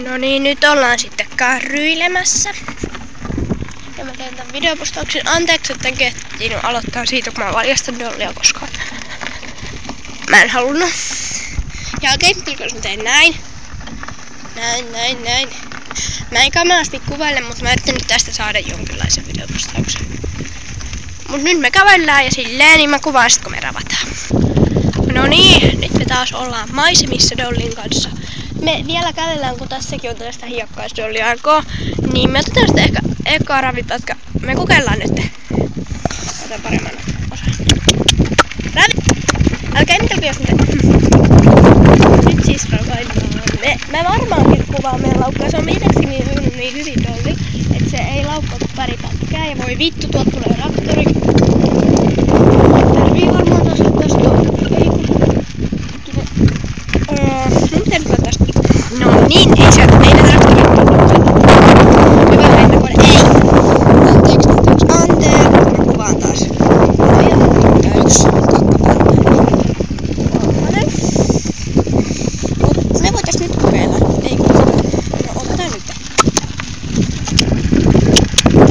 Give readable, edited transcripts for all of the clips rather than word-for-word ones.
No niin, nyt ollaan sitten kärryilemässä. Ja mä teen tän videopostauksen. Anteeksi, että en kehtinyt aloittaa siitä, kun mä valjastan dollia, koska mä en halunnut. Ja okei, jos mä teen näin. Näin. Mä en kamalasti kuvaile, mutta mä yritän nyt tästä saada jonkinlaisen videopostauksen. Mut nyt me kävellään ja silleen, niin mä kuvaan sit, kun me ravataan. No niin, nyt me taas ollaan maisemissa dollin kanssa. Me vielä kävellään, kun tässäkin on tällaista hiekkaisdolliaikaa, niin me otetaan sitten ehkä ekaa ravipätkä. Me kokeillaan nyt. Otetaan paremman osan. Ravi! Älkää ihmetelkö, jos nyt siis ravaillaan. Me varmaankin kuvaa meidän laukkaa. Se on viimeksi niin hyvin dolli, että se ei laukkauta pari pätkää. Ja voi vittu, tuolta tulee traktori. Tarvii varmaan taas tästä miten nyt tästä? No niin, ei sieltä meidän traktori tullut. Hyvä lentäkone. Ei! Anteeksi. Mä kuvaan taas. Yksi kakkonen. Me voitais nyt kokeilla. Ei no otetaan nyt.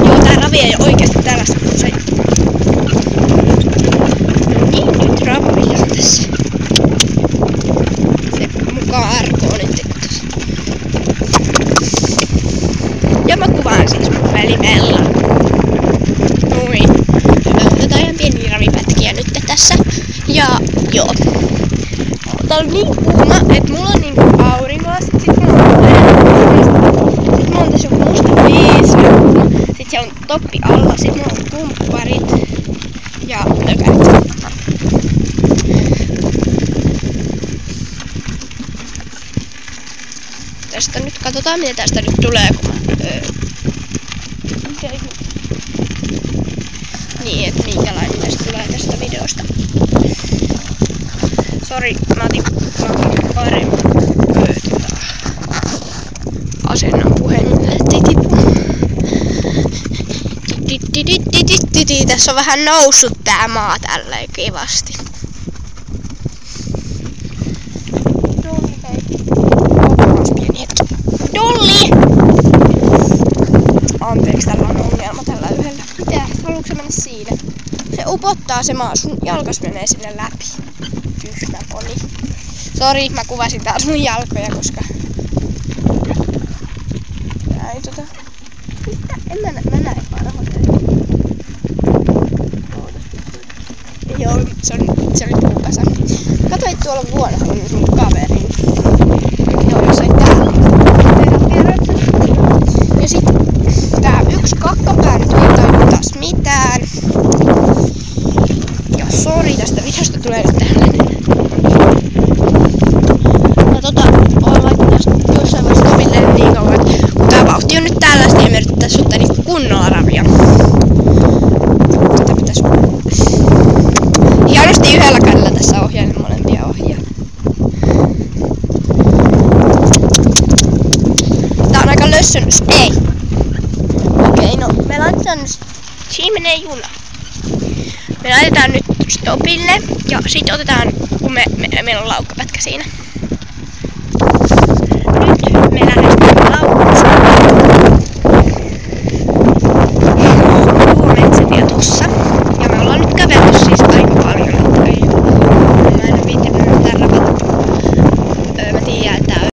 Joo, tää ravi ei oo oikeesti tällaista kuin se. Niin, nyt ravitaan tässä. Se mukaan arkoo nyt tässä. Ja mä kuvaan siis mun välimellä. Noin. Me otetaan ihan pieniä ravipätkiä nyt tässä. Ja joo. Tää on niin kuuma, että mulla on niinku aurinkolastit, sit mulla on tässä joku musta kuuma, sit siellä on toppi alla, sit mulla on kumpparit ja lökärit. Tästä nyt katsotaan, mitä tästä nyt tulee, kun niin, että minkälainen tästä tulee tästä videosta. Sori, mä otin paremmin asennon puhelimelle, ettei tipu. Tässä on vähän noussut tää maa tälleen kivasti. Dolli, hei. Otas pieni hetki. Dolli! Anteeksi, tällä on ongelma tällä yhdellä. Mitä? Haluatko mennä siinä? Se upottaa se maa, sun jalkas menee sinne läpi. Tyhmä poni. Sori, mä kuvasin taas mun jalkoja, koska... Näin Mitä? Mä näin parhaiten. Joo, se oli puukasa. Katoit tuolla vuonna mun kaverin. Joo, jossain täällä. Ja sit tää yksi kakkapää nyt ei taivu taas mitään. Ja sori, tästä videosta tulee nyt tällainen. No oon laittanut jossain vaiheessa stopille niin kauan, että kun tää vauhti on nyt tällaista, niin me yritetään ottaa niinku kunnolla ravia. Tätä pitäis... Hienosti yhdellä kädellä tässä ohjailin molempia ohjia. Tää on aika lössönys. Ei! Okei, no me laitetaan nyt... Siinä menee juna. Me laitetaan nyt stopille ja sit otetaan, kun meillä on laukkapätkä siinä.